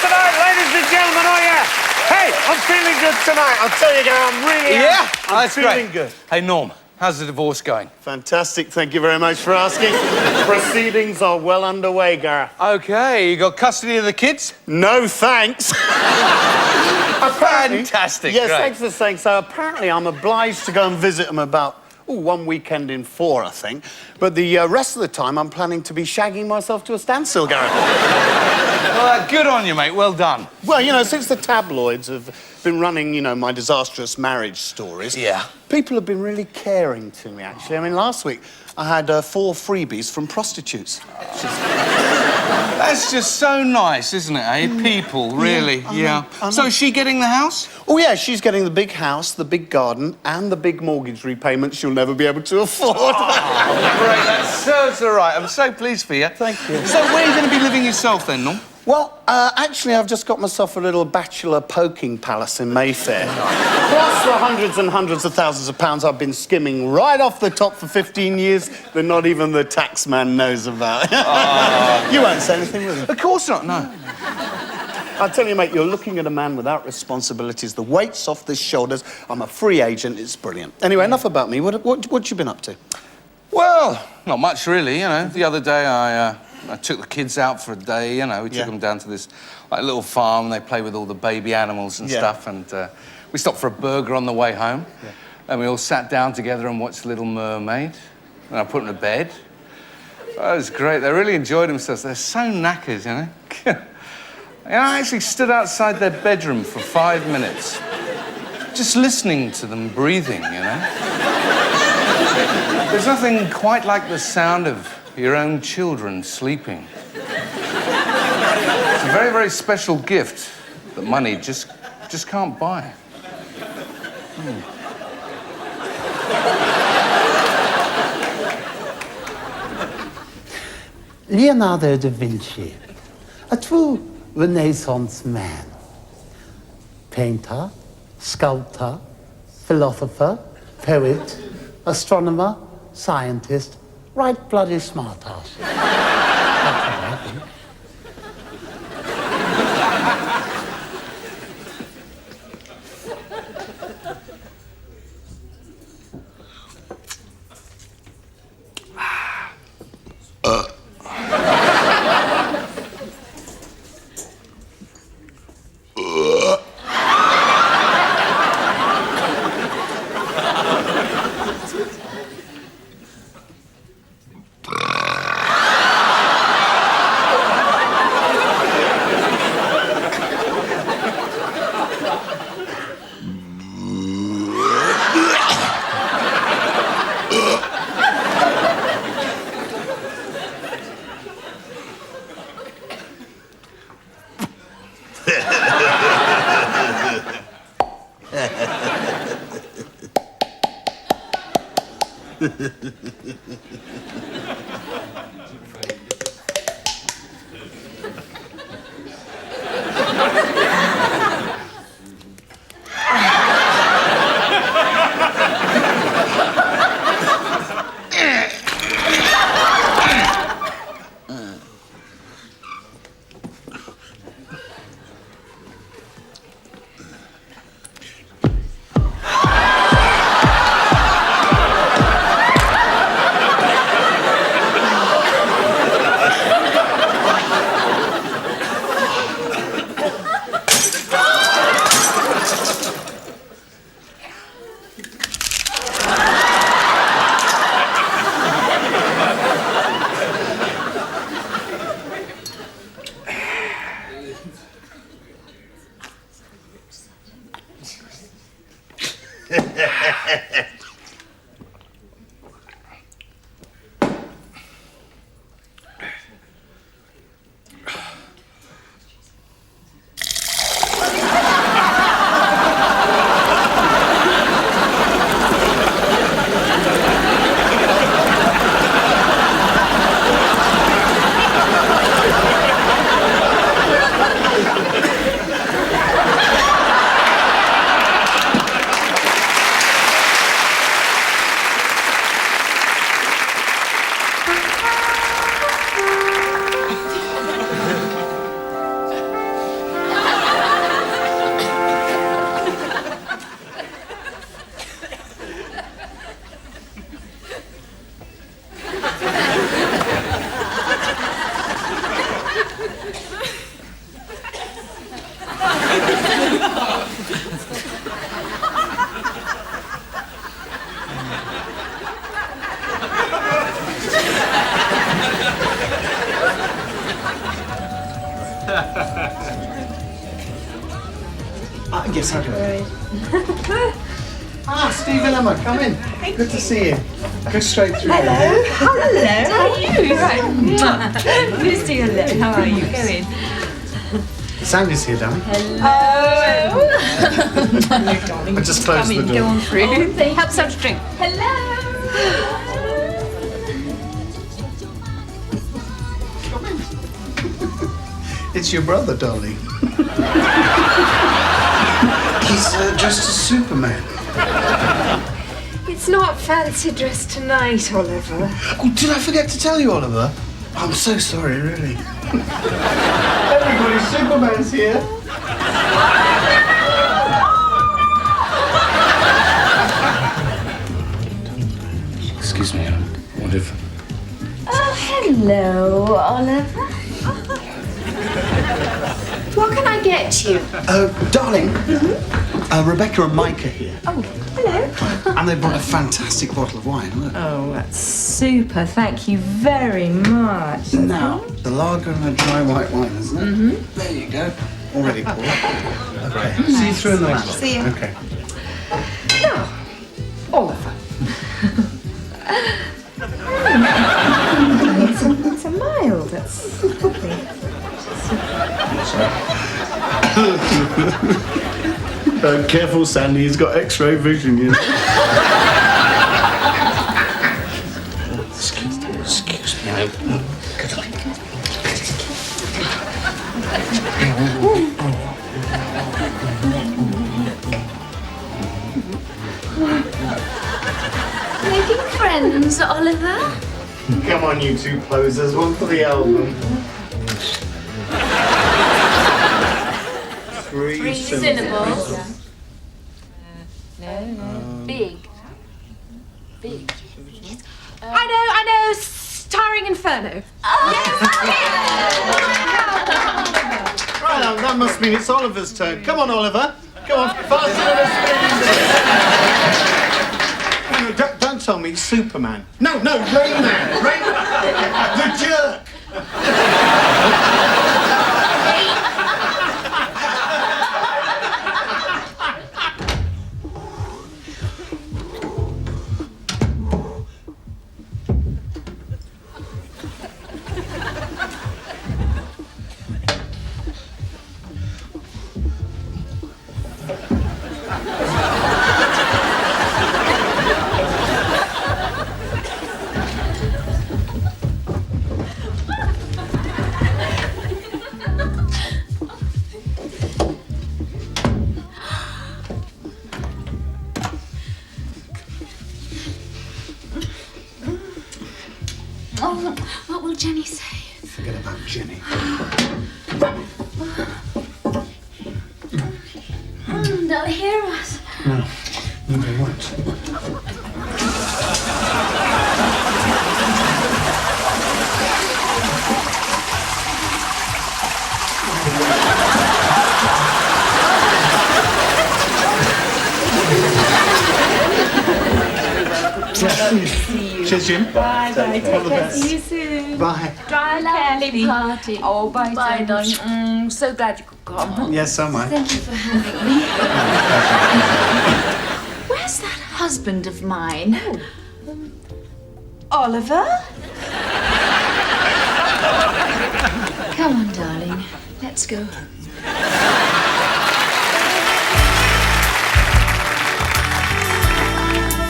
tonight, ladies and gentlemen, oh yeah. Hey, I'm feeling good tonight. I'll tell you, Gary, I'm really I'm feeling good. Hey, Norm, how's the divorce going? Fantastic, thank you very much for asking. Proceedings are well underway, Gareth. Okay, you got custody of the kids? No thanks. Fantastic, yes, great. thanks for saying so. Apparently, I'm obliged to go and visit them about, one weekend in 4, I think. But the rest of the time, I'm planning to be shagging myself to a standstill, Gareth. Well, good on you, mate. Well done. Well, you know, since the tabloids have been running, you know, my disastrous marriage stories... Yeah. People have been really caring to me, actually. I mean, last week, I had 4 freebies from prostitutes. That's just so nice, isn't it, eh? People, really, I know. So is she getting the house? Oh, yeah, she's getting the big house, the big garden, and the big mortgage repayment she'll never be able to afford. Oh, great, that serves her right. I'm so pleased for you. Thank you. So where are you going to be living yourself, then, Norm? Well, actually, I've just got myself a little bachelor poking palace in Mayfair. Plus the hundreds and hundreds of thousands of pounds I've been skimming right off the top for 15 years that not even the tax man knows about. You won't say anything, will you? Of course not, no. I'll tell you, mate, you're looking at a man without responsibilities. The weight's off his shoulders. I'm a free agent. It's brilliant. Anyway, enough about me. What you been up to? Well, not much, really, you know. The other day, I took the kids out for a day, you know. We took them down to this little farm and they play with all the baby animals and stuff. And we stopped for a burger on the way home. Yeah. And we all sat down together and watched Little Mermaid. And I put them to bed. Oh, it was great. They really enjoyed themselves. They're so knackered, you know. And I actually stood outside their bedroom for 5 minutes, just listening to them breathing, you know. There's nothing quite like the sound of your own children sleeping. It's a very, very special gift that money just can't buy. Leonardo da Vinci, a true Renaissance man. Painter, sculptor, philosopher, poet, astronomer, scientist, right bloody smart ass. That's what I think. Yes, I'll do it. Steve and Emma, come in. Good to see you. Go straight through. Hello. Hello. How are you? Right. Please do hello. How are you? Go in. Sandy's here, darling. Hello. I just closed the door. Go on through. Have some to drink. Hello. It's your brother, darling. He's dressed as Superman. It's not fancy dress tonight, Oliver. Oh, did I forget to tell you, Oliver? I'm so sorry, really. Everybody, Superman's here. Excuse me, I wonder if... Oh, hello, Oliver. What can I get you? Darling, Rebecca and Mike are here. Oh, hello. And they brought a fantastic bottle of wine. Look. Oh, that's super. Thank you very much. Now, the lager and the dry white wine, isn't it? Mm-hmm. There you go. Already poured. Okay. See you through in the lounge. See you. Okay. Now, Oliver. It's a mild. That's lovely. Careful, Sandy. He's got X-ray vision, you know. Excuse me. Making friends, Oliver? Come on, you two posers. One for the album. Three syllables. Big. Big. Yes. I know. Starring Inferno. Right, that must mean it's Oliver's turn. Come on, Oliver. Come on, faster than a speed. Don't tell me Superman. No, Rain Man. The jerk. What will Jenny say? Forget about Jenny. They'll hear us. No, they won't. Cheers, Jim. Bye. All the best. See you soon. Bye. Drive Lovely party. Oh, bye, Bye, darling. So glad you could come. Yes, so am I. Thank you for having me. Where's that husband of mine? Oliver? Come on, darling. Let's go home.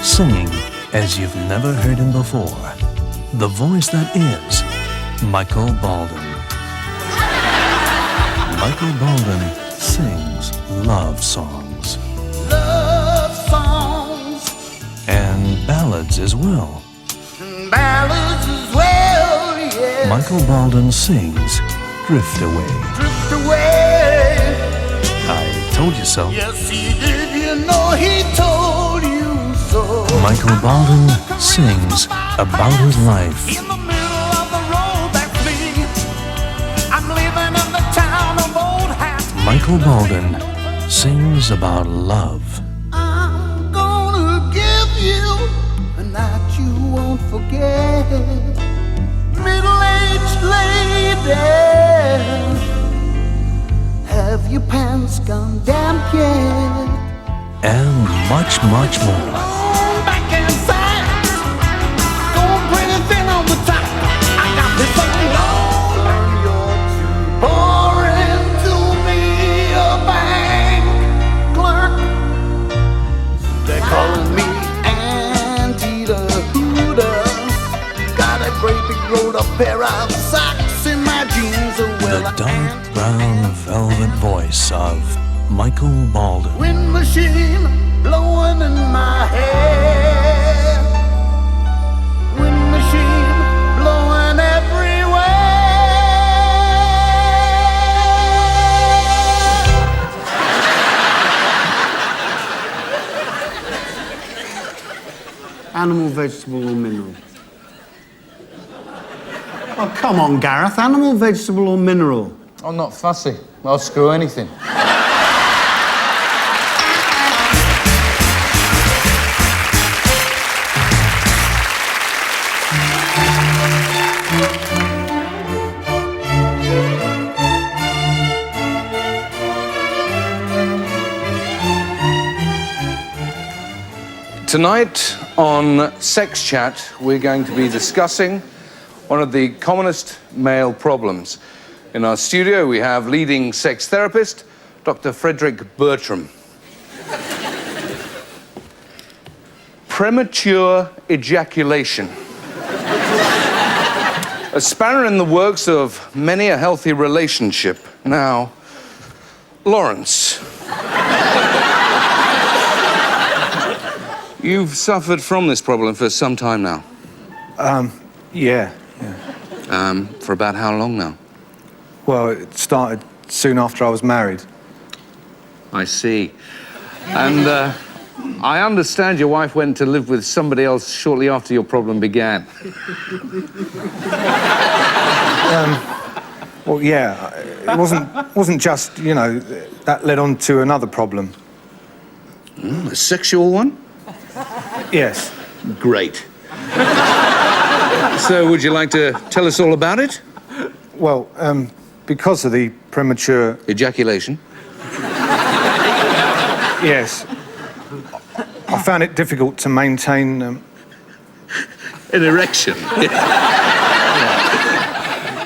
Singing as you've never heard him before. The voice that is Michael Baldwin. Michael Baldwin sings love songs. Love songs, And ballads as well. ballads as well, yeah. Michael Baldwin sings Drift Away. Drift away. I told you so. Yes, he did. You know he told you so. Michael Baldwin sings about his life. In the middle of the road that's me. I'm living in the town of Old Hat. Michael Baldwin sings about love. I'm gonna give you a night you won't forget. Middle-aged lady, much, much more. Back inside, going pretty thin on the top. I got this something on your tube. Pour into me a bank clerk. They're calling me Anteater Hooter. Got a great big rolled up pair of socks in my jeans. The dark brown velvet voice of Michael Baldwin. Wind machine blowing in my hair. Wind machine blowing everywhere. Animal, vegetable, or mineral? Oh, come on, Gareth. Animal, vegetable, or mineral? I'm not fussy. I'll screw anything. Tonight on Sex Chat, we're going to be discussing one of the commonest male problems. In our studio, we have leading sex therapist, Dr. Frederick Bertram. Premature ejaculation. A spanner in the works of many a healthy relationship. Now, Lawrence. You've suffered from this problem for some time now. Yeah. For about how long now? Well, it started soon after I was married. I see. And I understand your wife went to live with somebody else shortly after your problem began. Well, yeah, it wasn't just, you know, that led on to another problem. A sexual one? Yes. Great. So, would you like to tell us all about it? Well, because of the premature... Ejaculation? Yes. I found it difficult to maintain... An erection?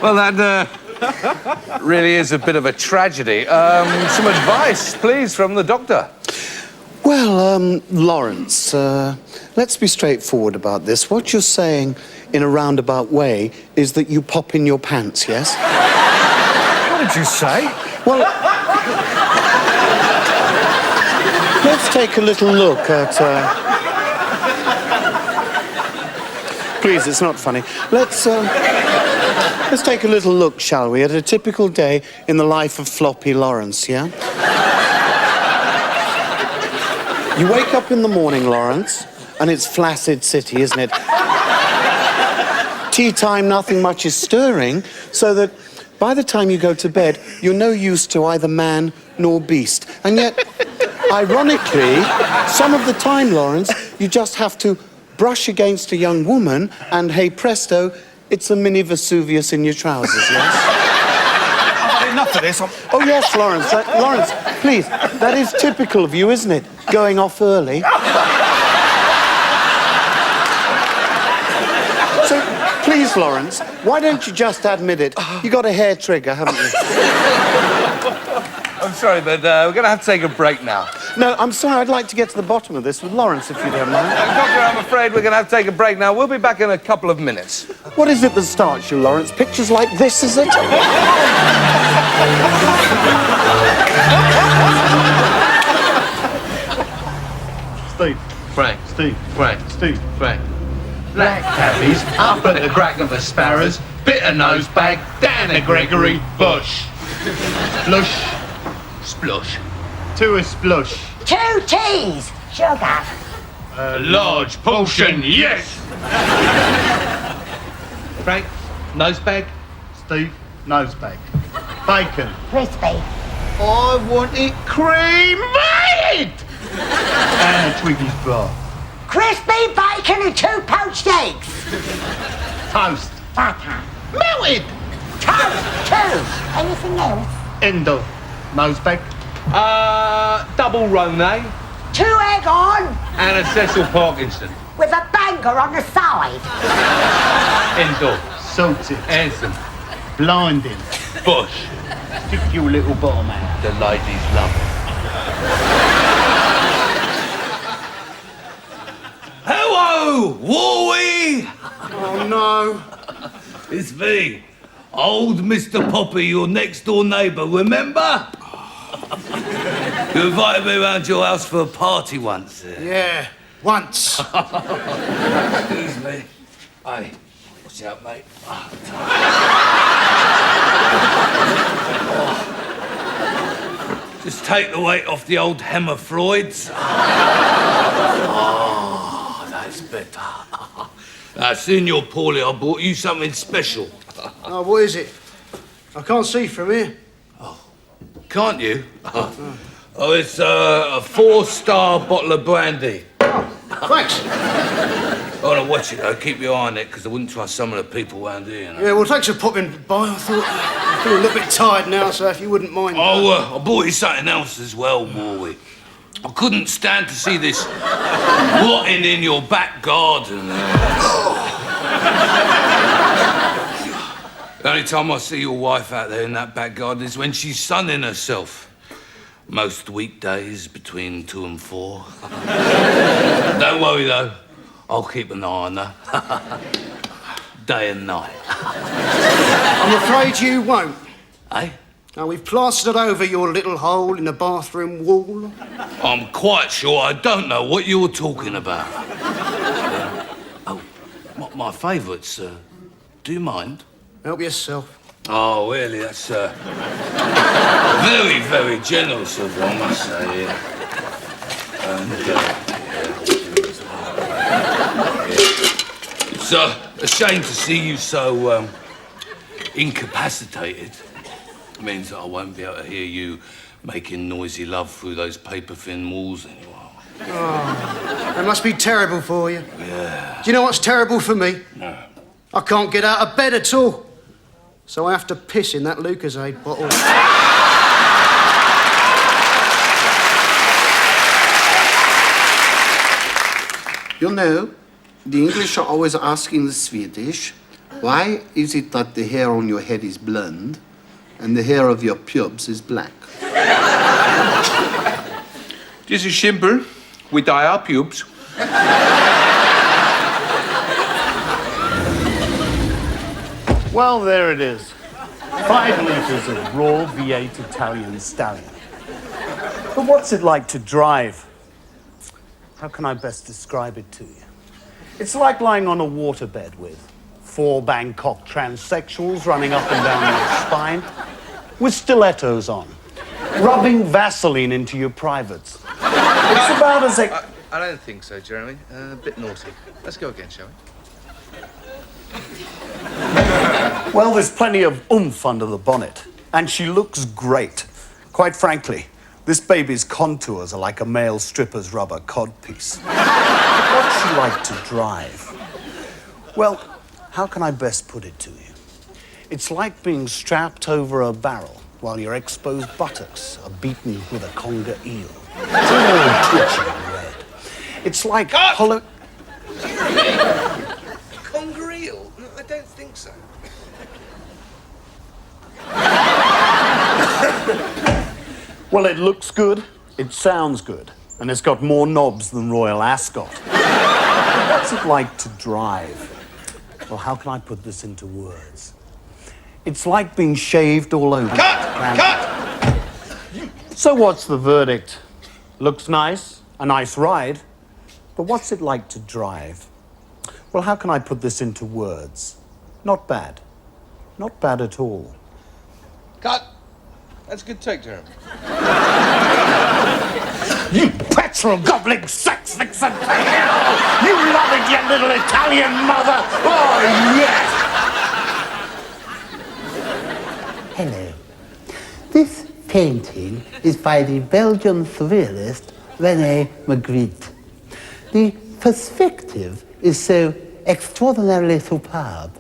Well, that really is a bit of a tragedy. Some advice, please, from the doctor. Well, Lawrence, let's be straightforward about this. What you're saying in a roundabout way is that you pop in your pants, yes? What did you say? Well, let's take a little look at... Please, it's not funny. Let's take a little look, shall we, at a typical day in the life of Floppy Lawrence, yeah? You wake up in the morning, Lawrence, and it's flaccid city, isn't it? Tea time, nothing much is stirring, so that by the time you go to bed, you're no use to either man nor beast. And yet, ironically, some of the time, Lawrence, you just have to brush against a young woman, and hey presto, it's a mini Vesuvius in your trousers, yes? I've had enough of this. Oh, yes, Lawrence. Lawrence, please, that is typical of you, isn't it? Going off early. So, please, Lawrence, why don't you just admit it? You got a hair trigger, haven't you? I'm sorry, but we're going to have to take a break now. No, I'm sorry. I'd like to get to the bottom of this with Lawrence, if you don't mind. Doctor, I'm afraid we're going to have to take a break now. We'll be back in a couple of minutes. What is it that starts you, Lawrence? Pictures like this, is it? Steve. Frank. Steve. Frank. Steve. Frank. Black tabbies, up at the crack of the sparrows, bitter nose bag, down the Gregory Bush. Splush. Splush. Two is splush. 2 teas, sugar. A large portion, yes! Frank, nose bag. Steve. Nosebag. Bacon. Crispy. I want it cremated! And a Twiggy's bar. Crispy bacon and 2 poached eggs. Toast. Butter. Melted! Toast, 2. Anything else? Endo. Nosebag. Double Rone. 2 two egg on And a Cecil Parkinson. with a banger on the side. Indoor. Salted. Handsome. Blinding. Bush. Stick your little bottom out. The ladies love it. Hello, Warwie! Oh, no. It's me, old Mr. Poppy, your next door neighbour, remember? You invited me round your house for a party once. Yeah, once. Excuse me. Hey, watch out, mate. Just take the weight off the old hemorrhoids. Oh, that's better. Now, seeing you're poorly, I brought you something special. Oh, what is it? I can't see from here. Can't you? Oh, it's a 4-star bottle of brandy. Thanks. Oh, no, watch it, though. Keep your eye on it, because I wouldn't trust some of the people around here, you know. Yeah, well, thanks for popping by. I feel a little bit tired now, so if you wouldn't mind... Oh, I brought you something else as well, Warwick. I couldn't stand to see this rotting in your back garden. The only time I see your wife out there in that back garden is when she's sunning herself. Most weekdays between 2 and 4. Don't worry, though. I'll keep an eye on her. Day and night. I'm afraid you won't. Eh? Now, we've plastered over your little hole in the bathroom wall. I'm quite sure I don't know what you're talking about. Oh, my favourites, do you mind? Help yourself. Oh, really? That's very, very generous of you, I must say. Yeah. And, It's a shame to see you so incapacitated. It means that I won't be able to hear you making noisy love through those paper-thin walls anymore. Oh, that must be terrible for you. Yeah. Do you know what's terrible for me? No. I can't get out of bed at all. So I have to piss in that Lucasade bottle. You know, the English are always asking the Swedish, why is it that the hair on your head is blonde and the hair of your pubes is black? This is simple. We dye our pubes. Well, there it is. 5 litres of raw V8 Italian stallion. But what's it like to drive? How can I best describe it to you? It's like lying on a waterbed with 4 Bangkok transsexuals running up and down your spine with stilettos on, rubbing Vaseline into your privates. It's about as... I don't think so, Jeremy. A bit naughty. Let's go again, shall we? Well, there's plenty of oomph under the bonnet, and she looks great. Quite frankly, this baby's contours are like a male stripper's rubber codpiece. What's she like to drive? Well, how can I best put it to you? It's like being strapped over a barrel while your exposed buttocks are beaten with a conger eel. It's all twitchy and red. It's like hollow... Conger eel? No, I don't think so. Well, it looks good, it sounds good, and it's got more knobs than Royal Ascot. What's it like to drive? Well, how can I put this into words? It's like being shaved all over. Cut! So what's the verdict? Looks nice, a nice ride, but what's it like to drive? Well, how can I put this into words? Not bad. Not bad at all. Cut! That's a good take, Jeremy. You petrol gobbling sex vixen! You love it, you little Italian mother! Oh, yes! Hello. This painting is by the Belgian surrealist René Magritte. The perspective is so extraordinarily superb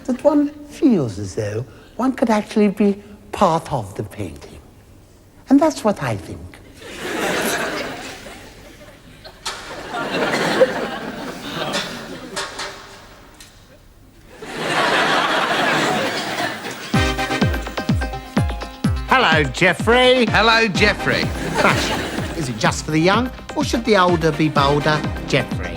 that one feels as though one could actually be part of the painting. And that's what I think. Hello, Jeffrey. Hello, Jeffrey. Fashion. Is it just for the young, or should the older be bolder? Jeffrey.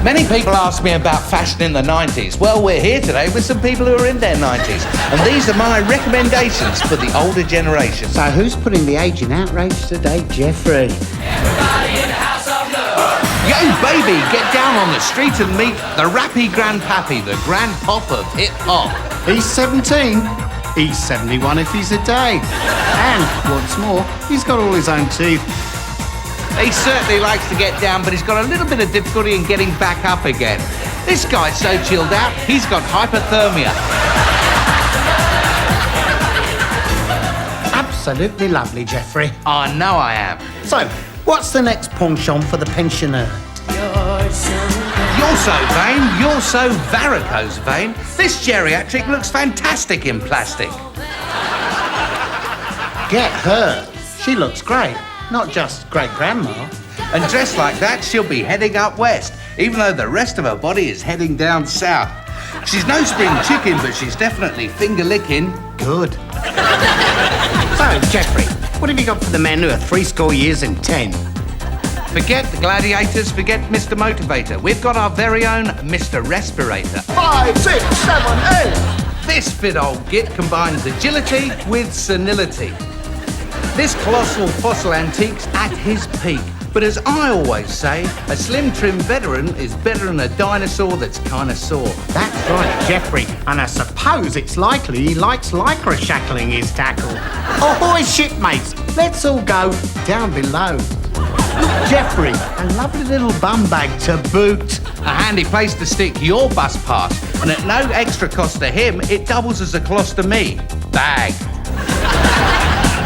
Many people ask me about fashion in the 90s. Well, we're here today with some people who are in their 90s. And these are my recommendations for the older generation. So who's putting the age in outrage today? Jeffrey. Everybody in the house of love. Yo, baby, get down on the street and meet the rappy grandpappy, the grand pop of hip-hop. He's 17. He's 71 if he's a day. And, what's more, he's got all his own teeth. He certainly likes to get down, but he's got a little bit of difficulty in getting back up again. This guy's so chilled out, he's got hypothermia. Absolutely lovely, Jeffrey. I know I am. So, what's the next penchant for the pensioner? You're so vain, you're so varicose vein. This geriatric looks fantastic in plastic. Get her. She looks great. Not just great-grandma. And dressed like that, she'll be heading up west, even though the rest of her body is heading down south. She's no spring chicken, but she's definitely finger-licking. Good. So, Jeffrey, what have you got for the men who are 70 years and 10? Forget the gladiators, forget Mr. Motivator. We've got our very own Mr. Respirator. 5, 6, 7, 8. This fit old git combines agility with senility. This colossal fossil antique's at his peak. But as I always say, a slim, trim veteran is better than a dinosaur that's kind of sore. That's right, Jeffrey. And I suppose it's likely he likes lycra shackling his tackle. Ahoy, shipmates. Let's all go down below. Look, Jeffrey, a lovely little bum bag to boot. A handy place to stick your bus pass. And at no extra cost to him, it doubles as a cost to me. Bag.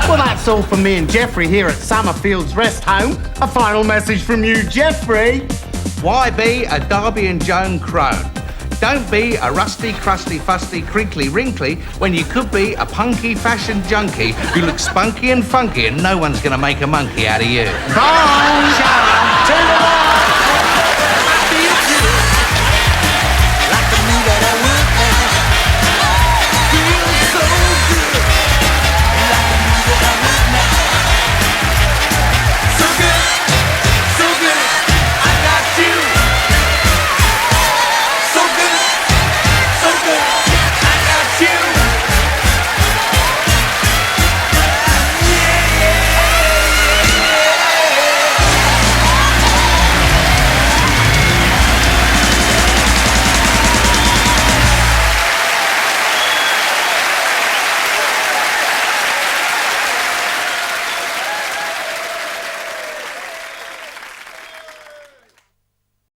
Well, that's all from me and Jeffrey here at Summerfield's Rest Home. A final message from you, Jeffrey. Why be a Darby and Joan crone? Don't be a rusty, crusty, fusty, crinkly, wrinkly when you could be a punky fashion junkie who looks spunky and funky and no one's going to make a monkey out of you. Bye! Ciao!